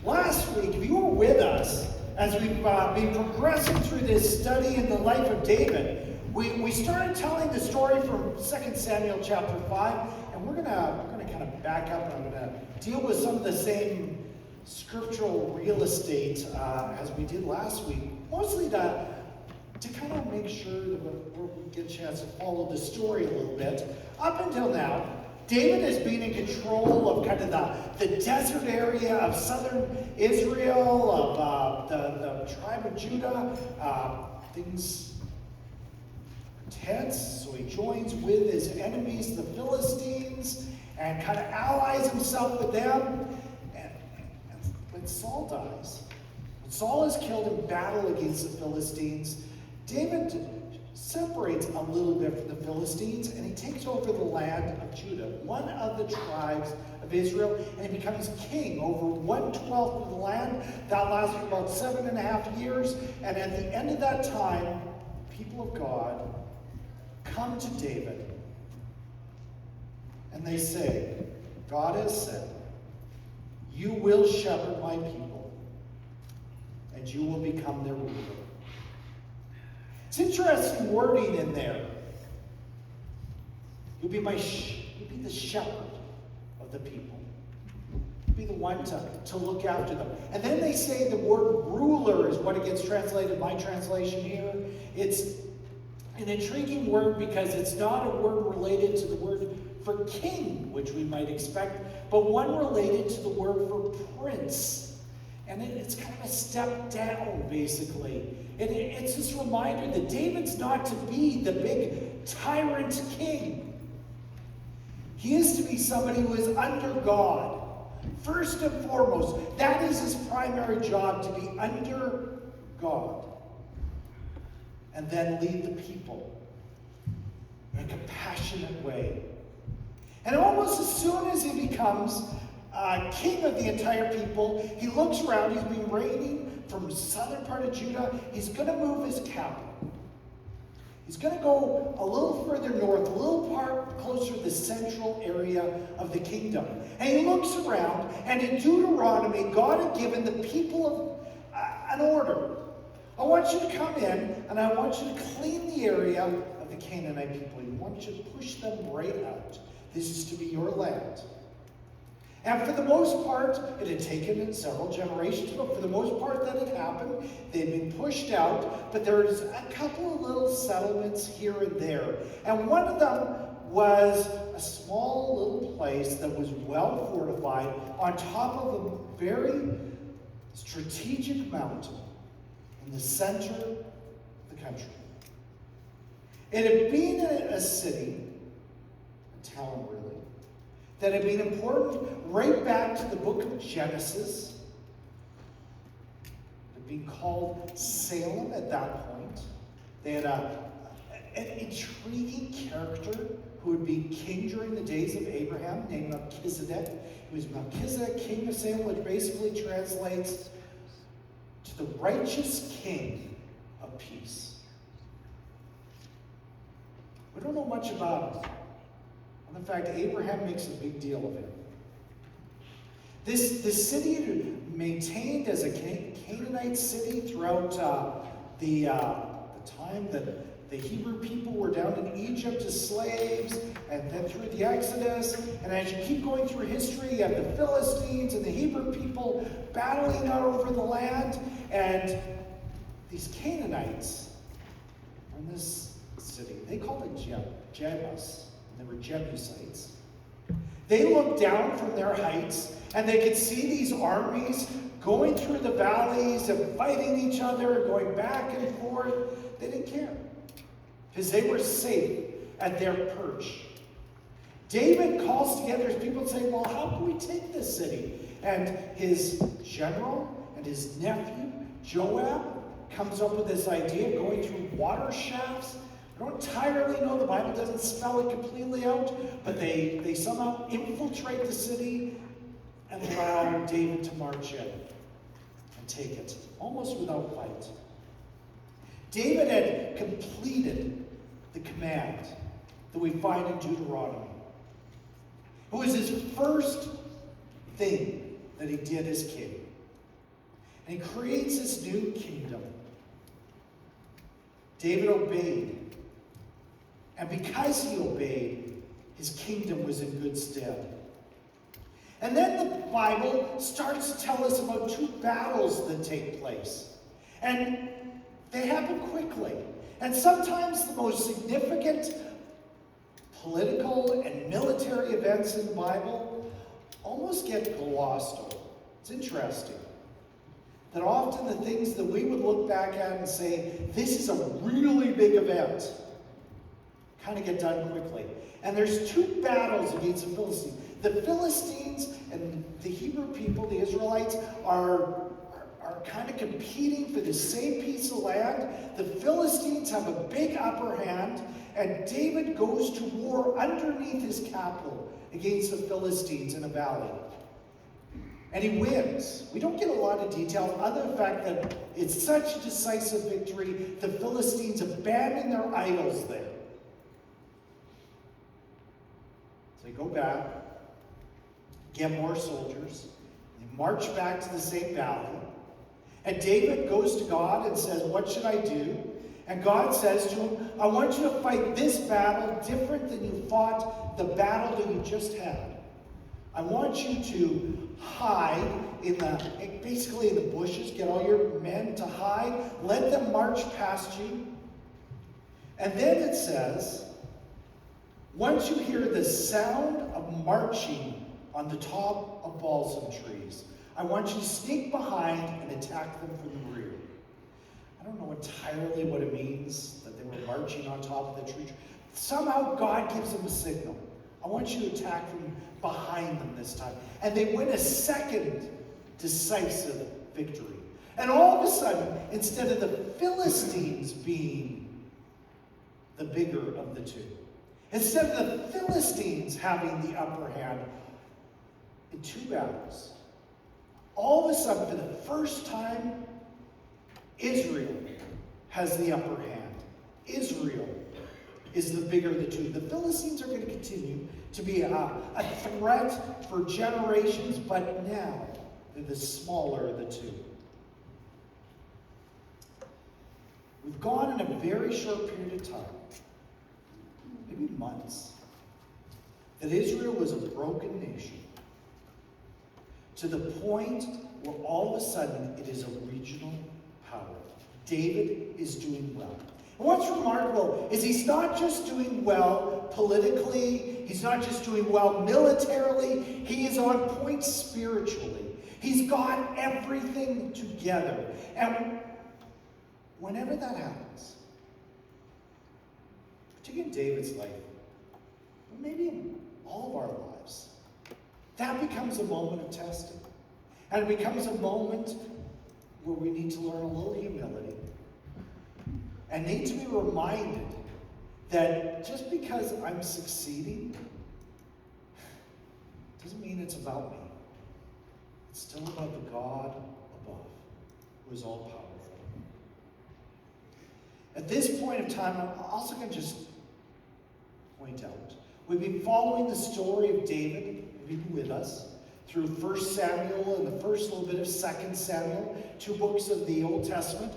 Last week, if you were with us as we've been progressing through this study in the life of David, we started telling the story from 2 Samuel chapter 5, and we're gonna kind of back up, and I'm going to deal with some of the same scriptural real estate as we did last week, mostly to kind of make sure that we get a chance to follow the story a little bit. Up until now, David has been in control of kind of the desert area of southern Israel, of the tribe of Judah. Things are tense, so he joins with his enemies, the Philistines, and kind of allies himself with them. And when Saul dies, when Saul is killed in battle against the Philistines, David separates a little bit from the Philistines, and he takes over the land of Judah, one of the tribes of Israel, and he becomes king over 1/12 of the land. That lasts for about 7.5 years, and at the end of that time, people of God come to David, and they say, God has said, you will shepherd my people, and you will become their ruler. It's interesting wording in there. You'll be the shepherd of the people. You'll be the one to look after them. And then they say the word ruler is what it gets translated in my translation here. It's an intriguing word because it's not a word related to the word for king, which we might expect, but one related to the word for prince. And it's kind of a step down, basically. And it's this reminder that David's not to be the big tyrant king. He is to be somebody who is under God. First and foremost, that is his primary job, to be under God. And then lead the people in a compassionate way. And almost as soon as he becomes king of the entire people, he looks around. He's been reigning from the southern part of Judah. He's going to move his capital. He's going to go a little further north, a little part closer to the central area of the kingdom. And he looks around, and in Deuteronomy, God had given the people an order. I want you to come in, and I want you to clean the area of the Canaanite people. I want you to push them right out. This is to be your land. And for the most part, it had taken several generations, but for the most part that had happened. They'd been pushed out, but there's a couple of little settlements here and there. And one of them was a small little place that was well fortified on top of a very strategic mountain in the center of the country. It had been a city, a town really, that had been important right back to the book of Genesis. It had been called Salem at that point. They had an intriguing character who would be king during the days of Abraham, named Melchizedek. He was Melchizedek, king of Salem, which basically translates to the righteous king of peace. We don't know much about him. In fact, Abraham makes a big deal of it. This city maintained as a Canaanite city throughout the time that the Hebrew people were down in Egypt as slaves, and then through the Exodus. And as you keep going through history, you have the Philistines and the Hebrew people battling out over the land. And these Canaanites in this city, they called it Jebus. They were Jebusites. They looked down from their heights, and they could see these armies going through the valleys and fighting each other, going back and forth. They didn't care, because they were safe at their perch. David calls together his people and says, well, how can we take this city? And his general and his nephew, Joab, comes up with this idea of going through water shafts. I don't entirely know, the Bible doesn't spell it completely out, but they somehow infiltrate the city and allow David to march in and take it, almost without fight. David had completed the command that we find in Deuteronomy. It was his first thing that he did as king. And he creates this new kingdom. David obeyed. And because he obeyed, his kingdom was in good stead. And then the Bible starts to tell us about two battles that take place. And they happen quickly. And sometimes the most significant political and military events in the Bible almost get glossed over. It's interesting that often the things that we would look back at and say, this is a really big event, kind of get done quickly. And there's two battles against the Philistines. The Philistines and the Hebrew people, the Israelites, are kind of competing for the same piece of land. The Philistines have a big upper hand, and David goes to war underneath his capital against the Philistines in a valley. And he wins. We don't get a lot of detail other than the fact that it's such a decisive victory, the Philistines abandon their idols there. So they go back, get more soldiers, they march back to the same valley. And David goes to God and says, what should I do? And God says to him, I want you to fight this battle different than you fought the battle that you just had. I want you to hide basically in the bushes, get all your men to hide, let them march past you. And then it says, once you hear the sound of marching on the top of balsam trees, I want you to sneak behind and attack them from the rear. I don't know entirely what it means that they were marching on top of the tree. Somehow God gives them a signal. I want you to attack from behind them this time. And they win a second decisive victory. And all of a sudden, instead of the Philistines being the bigger of the two, instead of the Philistines having the upper hand in two battles, all of a sudden, for the first time, Israel has the upper hand. Israel is the bigger of the two. The Philistines are going to continue to be a threat for generations, but now they're the smaller of the two. We've gone in a very short period of time, maybe months, that Israel was a broken nation, to the point where all of a sudden it is a regional power. David is doing well. And what's remarkable is he's not just doing well politically, he's not just doing well militarily, he is on point spiritually. He's got everything together. And whenever that happens, particularly in David's life, or maybe in all of our lives, that becomes a moment of testing. And it becomes a moment where we need to learn a little humility and need to be reminded that just because I'm succeeding doesn't mean it's about me. It's still about the God above, who is all powerful. At this point in time, I'm also going to just point out, we've been following the story of David. You've been with us through 1 Samuel and the first little bit of 2 Samuel, two books of the Old Testament.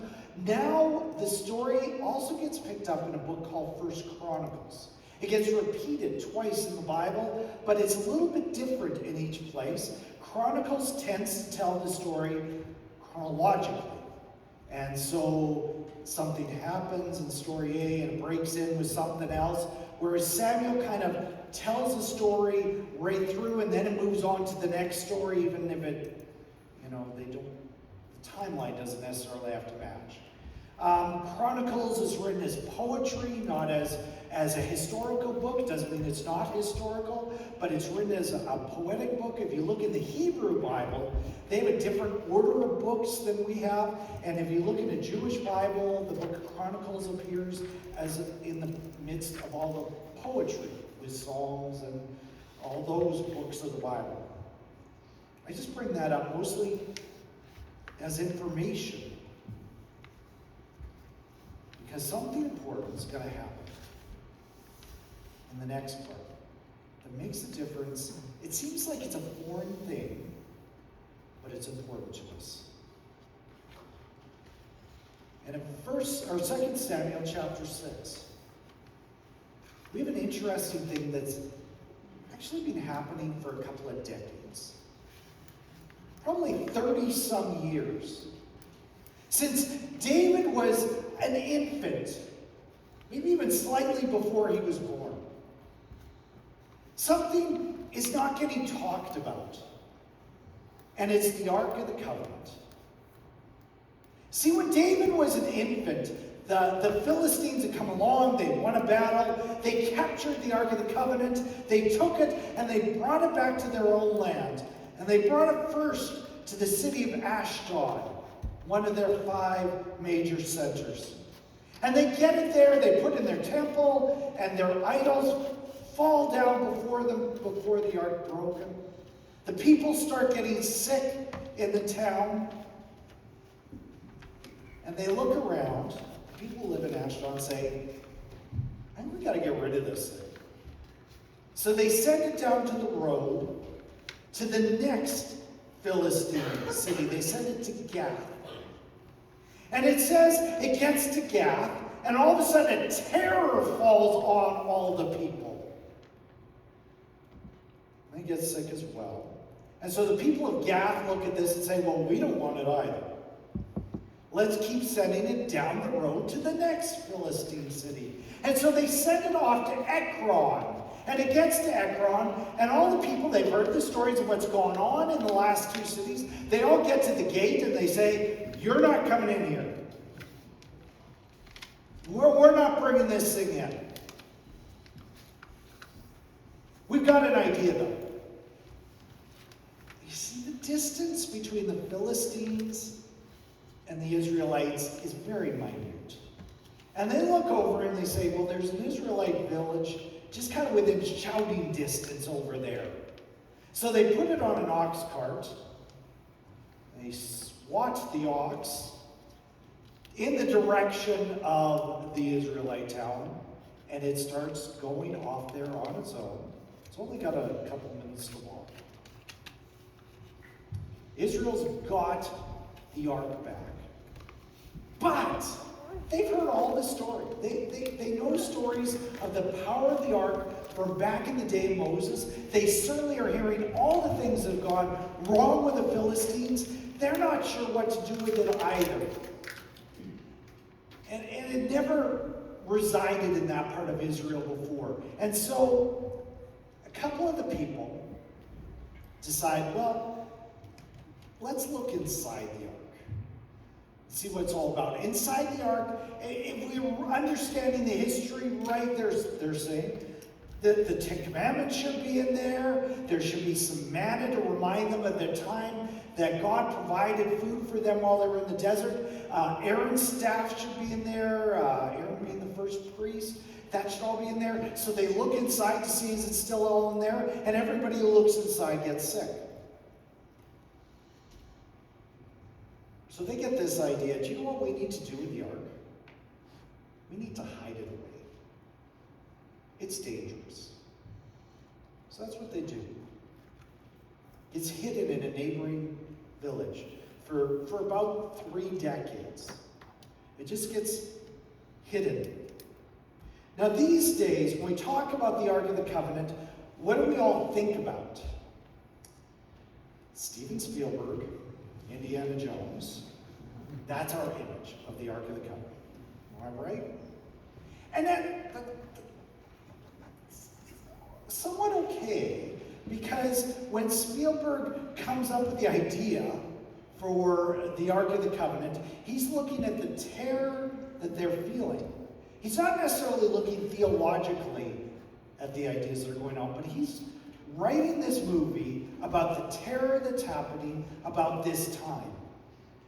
Now the story also gets picked up in a book called 1 Chronicles. It gets repeated twice in the Bible, but it's a little bit different in each place. Chronicles tends to tell the story chronologically. And so something happens in story A and it breaks in with something else, whereas Samuel kind of tells the story right through and then it moves on to the next story, even if it, the timeline doesn't necessarily have to match. Chronicles is written as poetry, not as a historical book. Doesn't mean it's not historical, but it's written as a poetic book. If you look in the Hebrew Bible, they have a different order of books than we have. And if you look in the Jewish Bible, the book of Chronicles appears as in the midst of all the poetry with Psalms and all those books of the Bible. I just bring that up mostly as information, because something important is going to happen in the next part that makes a difference. It seems like it's a foreign thing, but it's important to us. And in 2 Samuel chapter 6, we have an interesting thing that's actually been happening for a couple of decades. Probably 30-some years. Since David was an infant, maybe even slightly before he was born, something is not getting talked about. And it's the Ark of the Covenant. See, when David was an infant, the Philistines had come along, they won a battle, they captured the Ark of the Covenant, they took it, and they brought it back to their own land. And they brought it first to the city of Ashdod, one of their 5 major centers. And they get it there, they put in their temple, and their idols fall down before them, before the ark broken. The people start getting sick in the town. And they look around, people who live in Ashdod, and say, I think we got to get rid of this thing. So they send it down to the road to the next Philistine city. They send it to Gath. And it says it gets to Gath, and all of a sudden a terror falls on all the people. They get sick as well. And so the people of Gath look at this and say, well, we don't want it either. Let's keep sending it down the road to the next Philistine city. And so they send it off to Ekron. And it gets to Ekron, and all the people, they've heard the stories of what's gone on in the last 2 cities. They all get to the gate and they say, you're not coming in here. We're not bringing this thing in. We've got an idea, though. You see, the distance between the Philistines and the Israelites is very minute. And they look over and they say, well, there's an Israelite village just kind of within shouting distance over there. So they put it on an ox cart. They swat the ox in the direction of the Israelite town, and it starts going off there on its own. It's only got a couple minutes to walk. Israel's got the ark back. But they've heard all the story. They know stories of the power of the ark from back in the day of Moses. They certainly are hearing all the things that have gone wrong with the Philistines. They're not sure what to do with it either. And it never resided in that part of Israel before. And so a couple of the people decide, well, let's look inside the ark. See what it's all about. Inside the ark, if we were understanding the history right, they're saying that the 10 Commandments should be in there. There should be some manna to remind them of the time that God provided food for them while they were in the desert. Aaron's staff should be in there. Aaron being the first priest. That should all be in there. So they look inside to see is it still all in there. And everybody who looks inside gets sick. So they get this idea, do you know what we need to do with the ark? We need to hide it away. It's dangerous. So that's what they do. It's hidden in a neighboring village for about 3 decades. It just gets hidden. Now these days, when we talk about the Ark of the Covenant, what do we all think about? Steven Spielberg, Indiana Jones. That's our image of the Ark of the Covenant. Am I right? And then, somewhat okay, because when Spielberg comes up with the idea for the Ark of the Covenant, he's looking at the terror that they're feeling. He's not necessarily looking theologically at the ideas that are going on, but he's writing this movie about the terror that's happening about this time.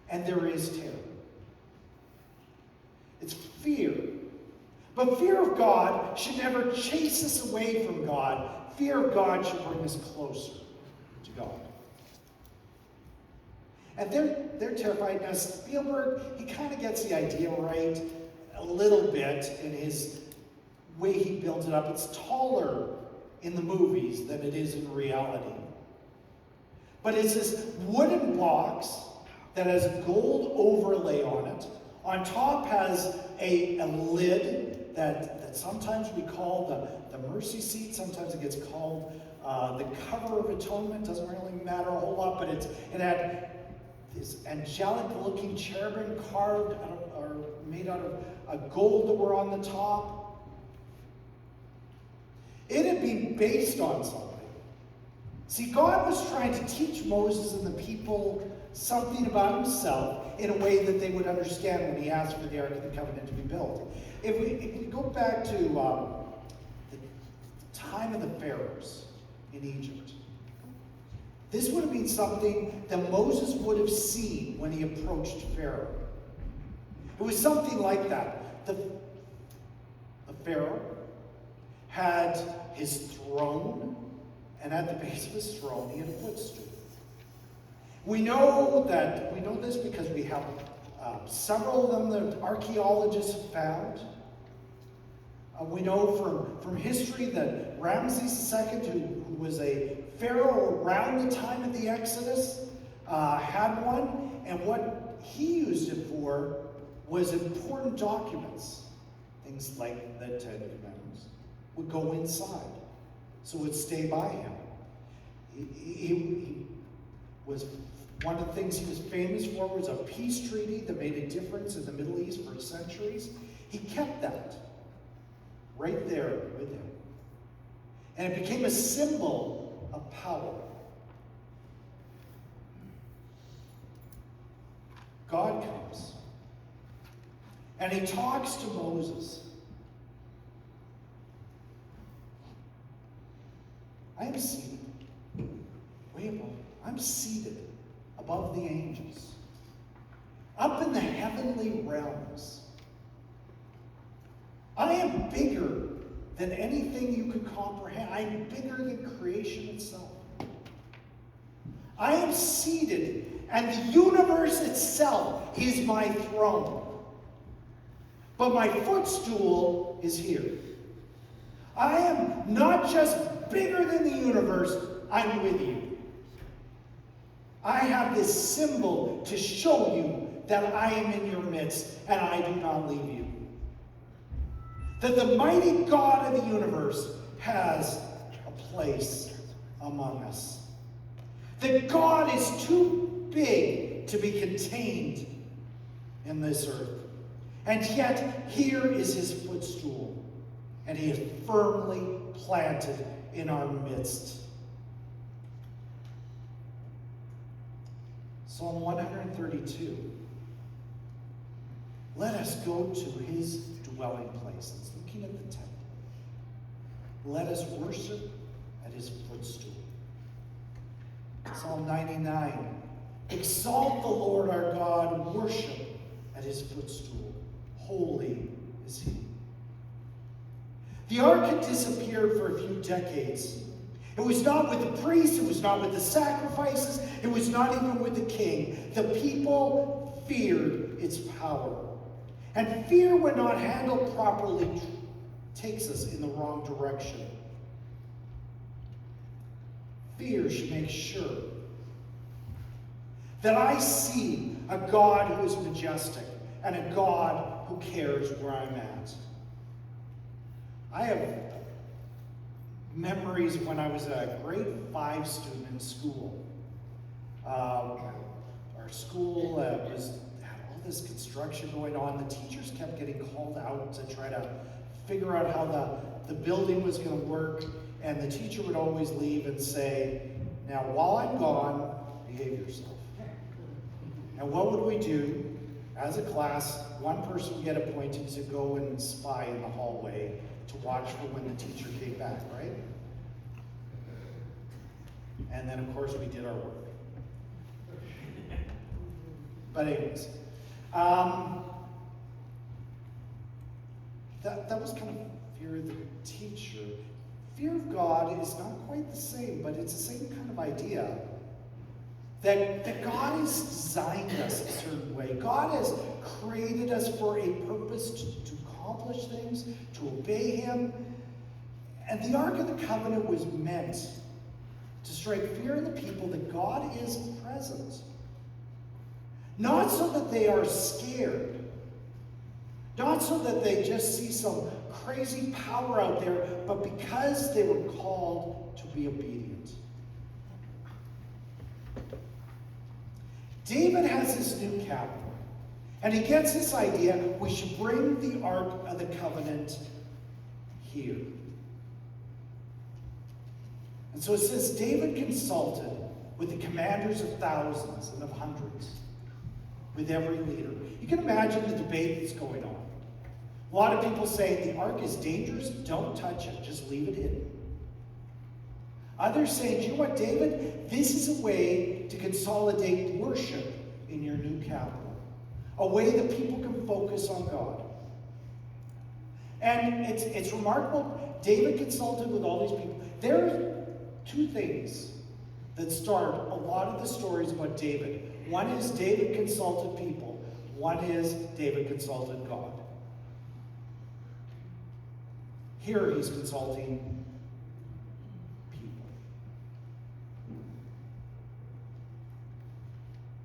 And there is terror. It's fear. But fear of God should never chase us away from God. Fear of God should bring us closer to God. And they're terrified. Now Spielberg, he kind of gets the idea right a little bit in his way he builds it up. It's taller in the movies than it is in reality. But it's this wooden box that has a gold overlay on it. On top has a lid that sometimes we call the mercy seat. Sometimes it gets called the cover of atonement. Doesn't really matter a whole lot, but it had this angelic-looking cherubim carved or made out of gold that were on the top. It had been based on something. See, God was trying to teach Moses and the people something about himself in a way that they would understand when he asked for the Ark of the Covenant to be built. If we go back to the time of the pharaohs in Egypt, this would have been something that Moses would have seen when he approached Pharaoh. It was something like that. The Pharaoh had his throne, and at the base of his throne he had a footstool. We know this because we have several of them that archaeologists have found. We know from history that Ramses II, who was a pharaoh around the time of the Exodus, had one, and what he used it for was important documents. Things like the Ten Commandments would go inside, so it would stay by him. He was one of the things he was famous for was a peace treaty that made a difference in the Middle East for centuries. He kept that right there with him. And it became a symbol of power. God comes and he talks to Moses. I am seated way above. I'm seated above the angels, up in the heavenly realms. I am bigger than anything you could comprehend. I am bigger than creation itself. I am seated, and the universe itself is my throne. But my footstool is here. I am not just bigger than the universe, I'm with you. I have this symbol to show you that I am in your midst and I do not leave you. That the mighty God of the universe has a place among us. That God is too big to be contained in this earth. And yet, here is his footstool. And he is firmly planted in our midst. Psalm 132. Let us go to his dwelling place. It's looking at the temple. Let us worship at his footstool. Psalm 99. Exalt the Lord our God, worship at his footstool. Holy is he. The ark had disappeared for a few decades. It was not with the priests, it was not with the sacrifices, it was not even with the king. The people feared its power. And fear, when not handled properly, takes us in the wrong direction. Fear should make sure that I see a God who is majestic and a God who cares where I'm at. I have memories when I was a grade 5 student in school. Our school had all this construction going on. The teachers kept getting called out to try to figure out how the building was going to work. And the teacher would always leave and say, now while I'm gone, behave yourself. And what would we do? As a class, one person would get appointed to go and spy in the hallway to watch for when the teacher came back, right? And then, of course, we did our work. But anyways, that was kind of fear of the teacher. Fear of God is not quite the same, but it's the same kind of idea. That God has designed us a certain way. God has created us for a purpose to accomplish things, to obey him. And the Ark of the Covenant was meant to strike fear in the people that God is present. Not so that they are scared, Not so that they just see some crazy power out there, but because they were called to be obedient. David has this new capital, and he gets this idea, we should bring the Ark of the Covenant here. And so it says, David consulted with the commanders of thousands and of hundreds, with every leader. You can imagine the debate that's going on. A lot of people say the ark is dangerous, don't touch it, just leave it hidden. Others say, do you know what, David? This is a way to consolidate worship in your new capital. A way that people can focus on God. And it's remarkable. David consulted with all these people. There are two things that start a lot of the stories about David. One is David consulted people. One is David consulted God. Here he's consulting people.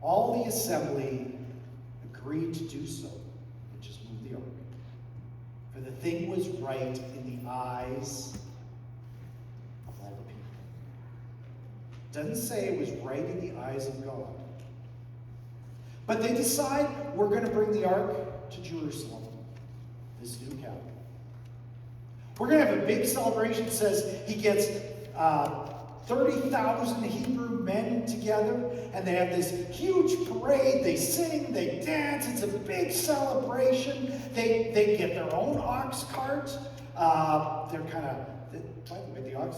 All the assembly agreed to do so and just move the ark. For the thing was right in the eyes of all the people. It doesn't say it was right in the eyes of God. But they decide, we're going to bring the ark to Jerusalem, this new capital. We're going to have a big celebration. It says he gets 30,000 Hebrew men together, and they have this huge parade. They sing, they dance. It's a big celebration. They get their own ox cart. They're kind of, by the way, the ox,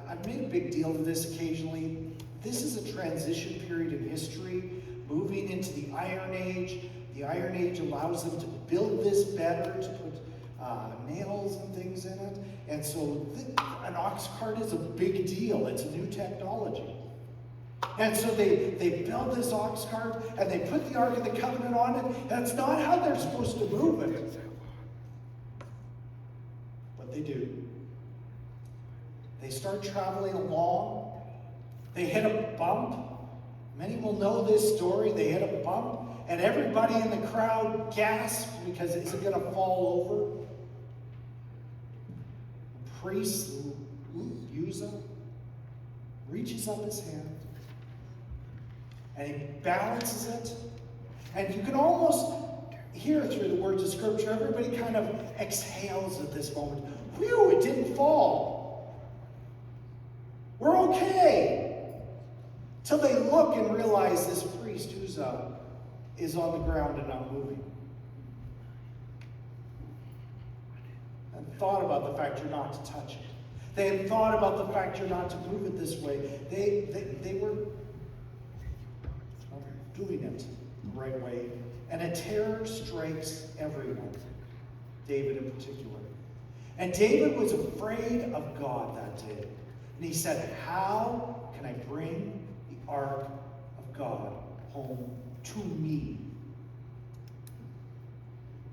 I've made a big deal of this occasionally. This is a transition period in history, moving into the Iron Age. The Iron Age allows them to build this better, to put nails and things in it. And so an ox cart is a big deal. It's a new technology. And so they build this ox cart and they put the Ark of the Covenant on it. That's not how they're supposed to move it. But they do. They start traveling along. They hit a bump. Many will know this story. They hit a bump and everybody in the crowd gasps because is it going to fall over? Priest Uzzah reaches up his hand and he balances it, and you can almost hear through the words of Scripture, everybody kind of exhales at this moment. Whew, it didn't fall. We're okay. Till they look and realize this priest Uzzah is on the ground and not moving. Thought about the fact you're not to touch it. They had thought about the fact you're not to move it this way. They were doing it the right way. And a terror strikes everyone, David in particular. And David was afraid of God that day. And he said, how can I bring the ark of God home to me?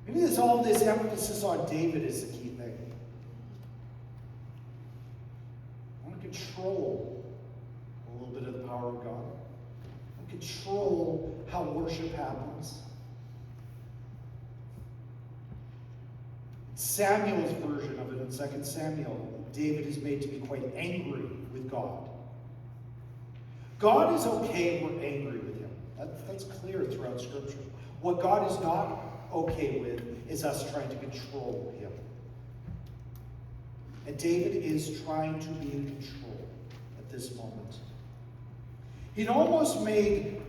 Maybe there's all this emphasis on David is the key thing. I want to control a little bit of the power of God. I want to control how worship happens. Samuel's version of it in 2 Samuel, David is made to be quite angry with God. God is okay if we're angry with him. That's clear throughout Scripture. What God is not okay with is us trying to control him. And David is trying to be in control at this moment. He'd almost made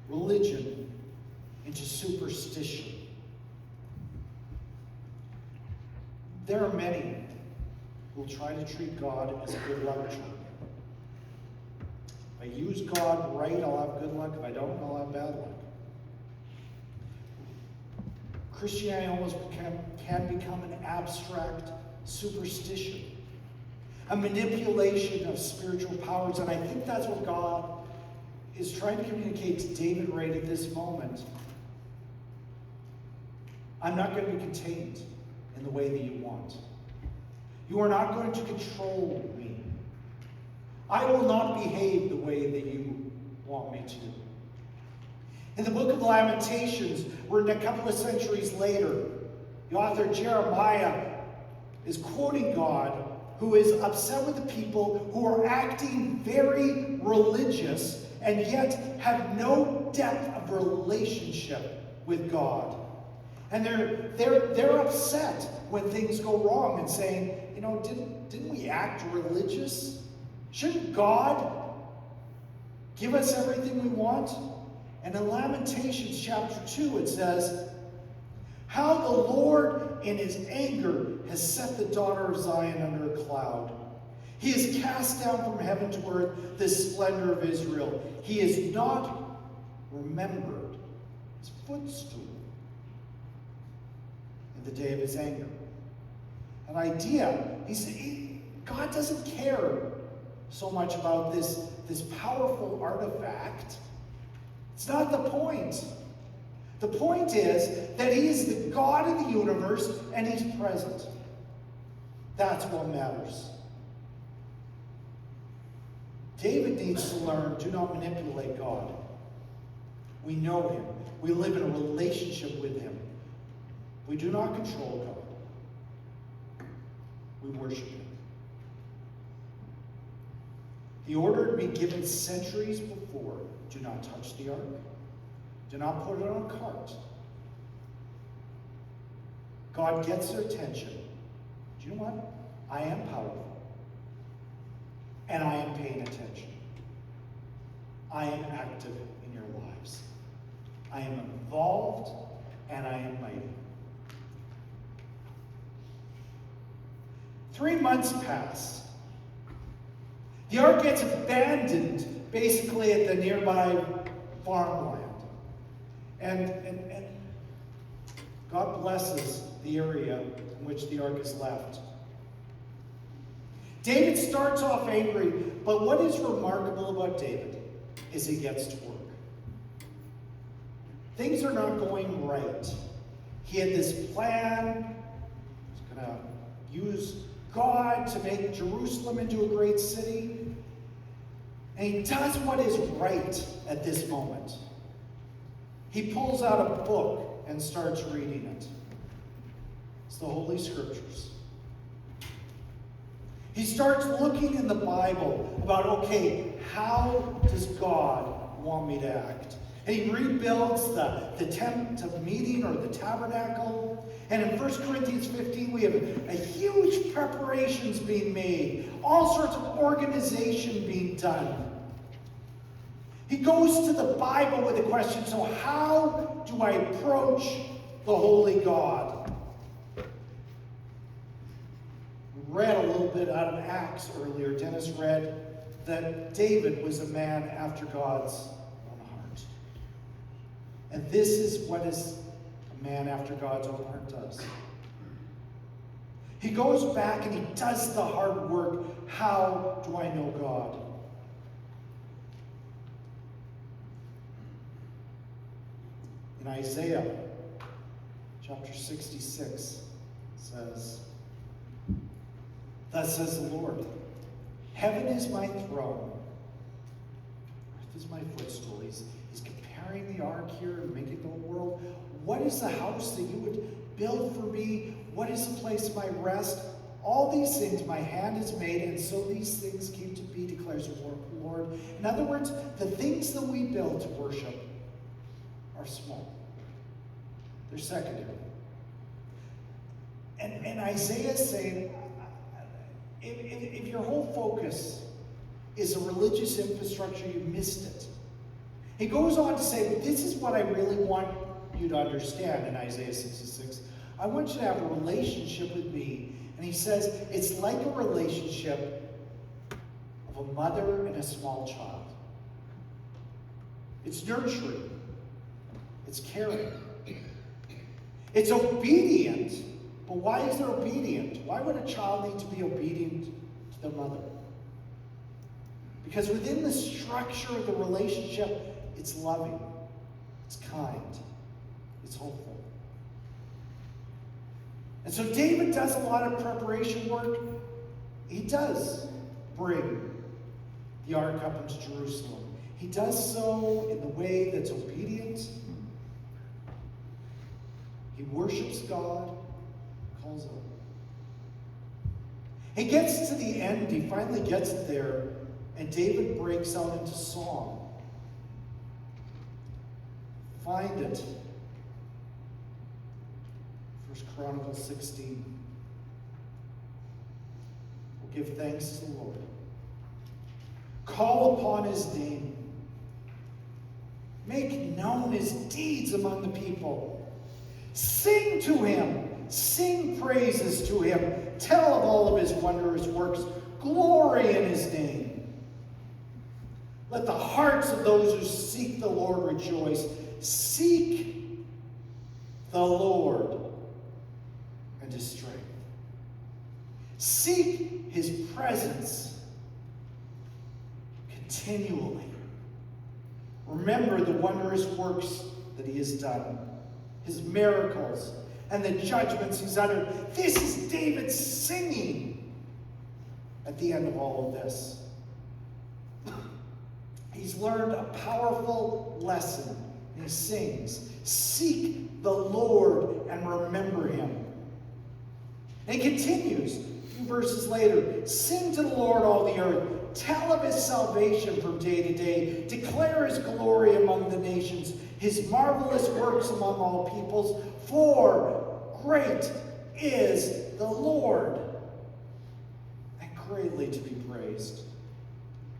religion into superstition. There are many who will try to treat God as a good luck charm. If I use God right, I'll have good luck. If I don't, I'll have bad luck. Christianity almost can become an abstract superstition, a manipulation of spiritual powers, and I think that's what God is trying to communicate to David right at this moment. I'm not going to be contained in the way that you want. You are not going to control me. I will not behave the way that you want me to. In the book of Lamentations, written a couple of centuries later, the author Jeremiah is quoting God, who is upset with the people who are acting very religious and yet have no depth of relationship with God. And they're upset when things go wrong and saying, didn't we act religious? Shouldn't God give us everything we want? And in Lamentations chapter 2 it says, how the Lord in his anger has set the daughter of Zion under a cloud. He has cast down from heaven to earth the splendor of Israel. He has not remembered his footstool in the day of his anger. An idea, God doesn't care so much about this powerful artifact. It's not the point. The point is that he is the God of the universe and he's present. That's what matters. David needs to learn, do not manipulate God. We know him. We live in a relationship with him. We do not control God. We worship him. The order had been given centuries before. Do not touch the ark. Do not put it on a cart. God gets their attention. Do you know what? I am powerful. And I am paying attention. I am active in your lives. I am involved and I am mighty. 3 months pass. The ark gets abandoned basically at the nearby farmland. And God blesses the area in which the ark is left. David starts off angry, but what is remarkable about David is he gets to work. Things are not going right. He had this plan. He's going to use God to make Jerusalem into a great city. And he does what is right at this moment. He pulls out a book and starts reading it. It's the Holy Scriptures. He starts looking in the Bible about, okay, how does God want me to act? And he rebuilds the tent of meeting or the tabernacle. And in 1 Corinthians 15, we have a huge preparations being made. All sorts of organization being done. He goes to the Bible with a question, so how do I approach the holy God? We read a little bit out of Acts earlier. Dennis read that David was a man after God's own heart. And this is what a man after God's own heart does. He goes back and he does the hard work. How do I know God? In Isaiah chapter 66 says, thus says the Lord, heaven is my throne, earth is my footstool. He's comparing the ark here and making the world. What is the house that you would build for me? What is the place of my rest? All these things my hand has made, and so these things came to be, declares the Lord. In other words, the things that we build to worship are small. They're secondary. And Isaiah is saying, if your whole focus is a religious infrastructure, you missed it. He goes on to say, this is what I really want you to understand in Isaiah 66. I want you to have a relationship with me. And he says, it's like a relationship of a mother and a small child. It's nurturing. It's caring. It's obedient. But why is it obedient? Why would a child need to be obedient to their mother? Because within the structure of the relationship, it's loving, it's kind, it's hopeful. And so David does a lot of preparation work. He does bring the ark up into Jerusalem. He does so in the way that's obedient. He worships God, calls out. He gets to the end, he finally gets there, and David breaks out into song. Find it. 1 Chronicles 16. We'll give thanks to the Lord. Call upon his name. Make known his deeds among the people. Sing to him. Sing praises to him. Tell of all of his wondrous works. Glory in his name. Let the hearts of those who seek the Lord rejoice. Seek the Lord and his strength. Seek his presence continually. Remember the wondrous works that he has done, his miracles, and the judgments he's uttered. This is David singing at the end of all of this. He's learned a powerful lesson. And he sings, seek the Lord and remember him. And he continues, a few verses later, sing to the Lord all the earth. Tell of his salvation from day to day. Declare his glory among the nations, his marvelous works among all peoples. For great is the Lord, and greatly to be praised.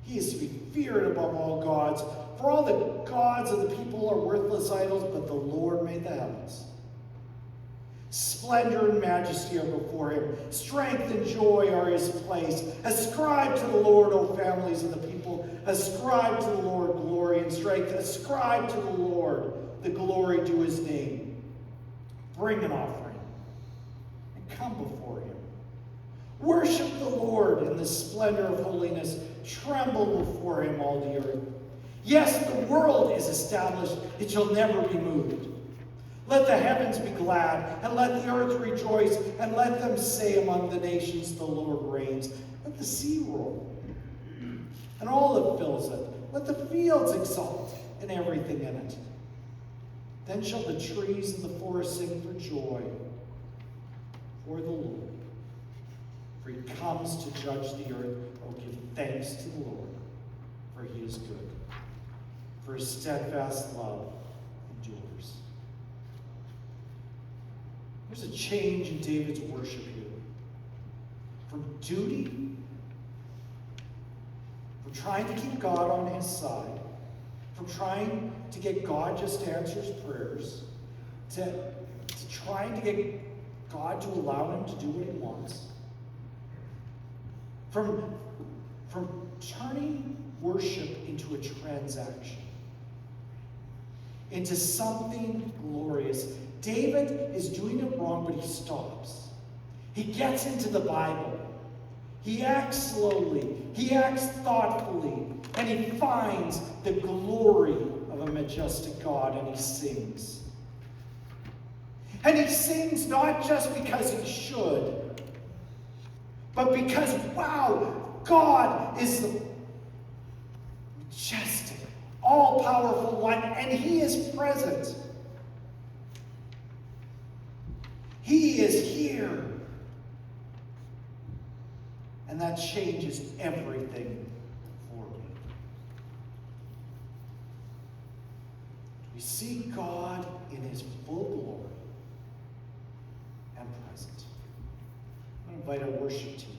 He is to be feared above all gods. For all the gods of the people are worthless idols, but the Lord made the heavens. Splendor and majesty are before him. Strength and joy are his place. Ascribe to the Lord, O families of the people. Ascribe to the Lord glory and strength. Ascribe to the Lord the glory due his name. Bring an offering and come before him. Worship the Lord in the splendor of holiness. Tremble before him, all the earth. Yes, the world is established. It shall never be moved. Let the heavens be glad, and let the earth rejoice, and let them say among the nations, the Lord reigns. Let the sea roar, and all that fills it. Let the fields exult, and everything in it. Then shall the trees and the forest sing for joy for the Lord. For he comes to judge the earth. Oh, give thanks to the Lord, for he is good. For his steadfast love endures. There's a change in David's worship here. From duty, from trying to keep God on his side, from trying to get God just to answer his prayers, to trying to get God to allow him to do what he wants, from turning worship into a transaction, into something glorious. David is doing it wrong, but he stops. He gets into the Bible. He acts slowly. He acts thoughtfully. And he finds the glory of a majestic God, and he sings. And he sings not just because he should, but because, wow, God is the majestic, all-powerful one, and he is present. He is here. And that changes everything for me. We see God in his full glory and present. I invite our worship team